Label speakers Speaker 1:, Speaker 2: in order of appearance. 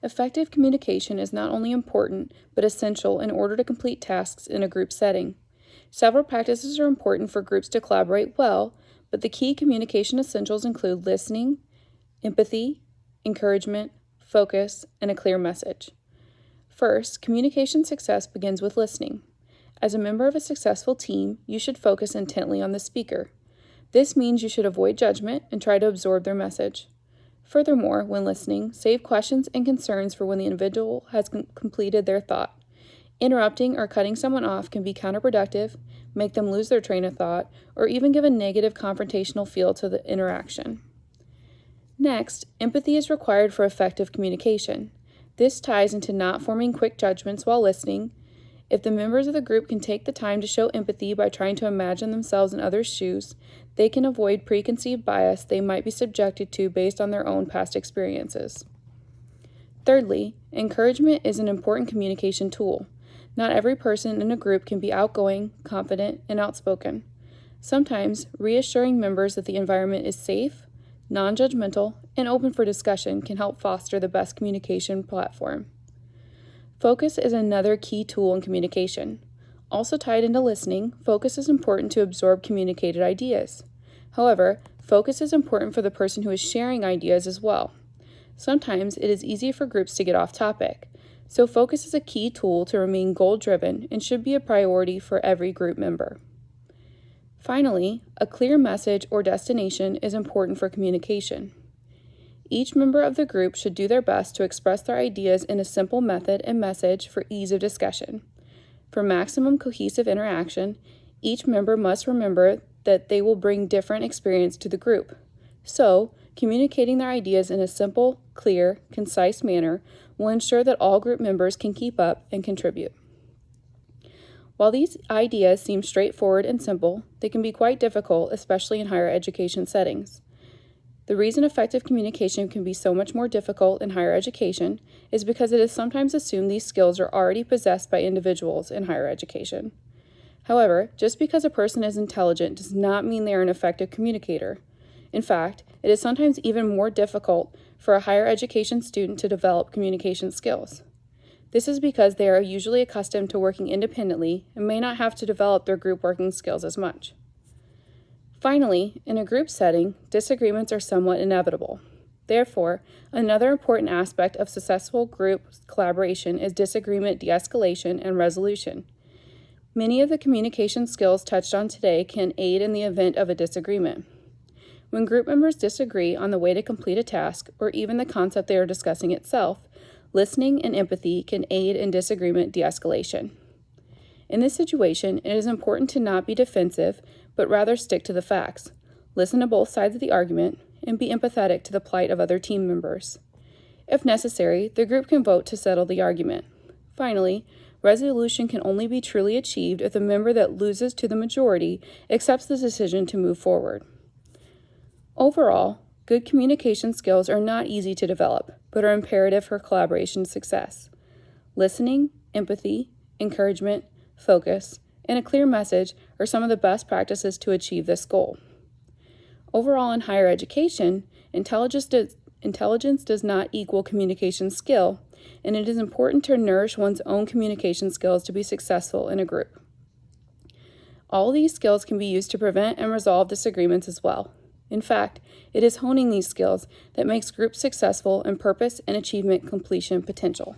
Speaker 1: Effective communication is not only important, but essential in order to complete tasks in a group setting. Several practices are important for groups to collaborate well, but the key communication essentials include listening, empathy, encouragement, focus, and a clear message. First, communication success begins with listening. As a member of a successful team, you should focus intently on the speaker. This means you should avoid judgment and try to absorb their message. Furthermore, when listening, save questions and concerns for when the individual has completed their thought. Interrupting or cutting someone off can be counterproductive, make them lose their train of thought, or even give a negative confrontational feel to the interaction. Next, empathy is required for effective communication. This ties into not forming quick judgments while listening. If the members of the group can take the time to show empathy by trying to imagine themselves in others' shoes, they can avoid preconceived bias they might be subjected to based on their own past experiences. Thirdly, encouragement is an important communication tool. Not every person in a group can be outgoing, confident, and outspoken. Sometimes, reassuring members that the environment is safe, non-judgmental, and open for discussion can help foster the best communication platform. Focus is another key tool in communication. Also tied into listening, focus is important to absorb communicated ideas. However, focus is important for the person who is sharing ideas as well. Sometimes it is easy for groups to get off topic, so focus is a key tool to remain goal-driven and should be a priority for every group member. Finally, a clear message or destination is important for communication. Each member of the group should do their best to express their ideas in a simple method and message for ease of discussion. For maximum cohesive interaction, each member must remember that they will bring different experience to the group. So, communicating their ideas in a simple, clear, concise manner will ensure that all group members can keep up and contribute. While these ideas seem straightforward and simple, they can be quite difficult, especially in higher education settings. The reason effective communication can be so much more difficult in higher education is because it is sometimes assumed these skills are already possessed by individuals in higher education. However, just because a person is intelligent does not mean they are an effective communicator. In fact, it is sometimes even more difficult for a higher education student to develop communication skills. This is because they are usually accustomed to working independently and may not have to develop their group working skills as much. Finally, in a group setting, disagreements are somewhat inevitable. Therefore, another important aspect of successful group collaboration is disagreement de-escalation and resolution. Many of the communication skills touched on today can aid in the event of a disagreement. When group members disagree on the way to complete a task or even the concept they are discussing itself, listening and empathy can aid in disagreement de-escalation. In this situation, it is important to not be defensive, but rather stick to the facts, listen to both sides of the argument, and be empathetic to the plight of other team members. If necessary, the group can vote to settle the argument. Finally, resolution can only be truly achieved if the member that loses to the majority accepts the decision to move forward. Overall, good communication skills are not easy to develop, but are imperative for collaboration success. Listening, empathy, encouragement, focus, and a clear message are some of the best practices to achieve this goal. Overall, in higher education, intelligence does not equal communication skill, and it is important to nourish one's own communication skills to be successful in a group. All these skills can be used to prevent and resolve disagreements as well. In fact, it is honing these skills that makes groups successful in purpose and achievement completion potential.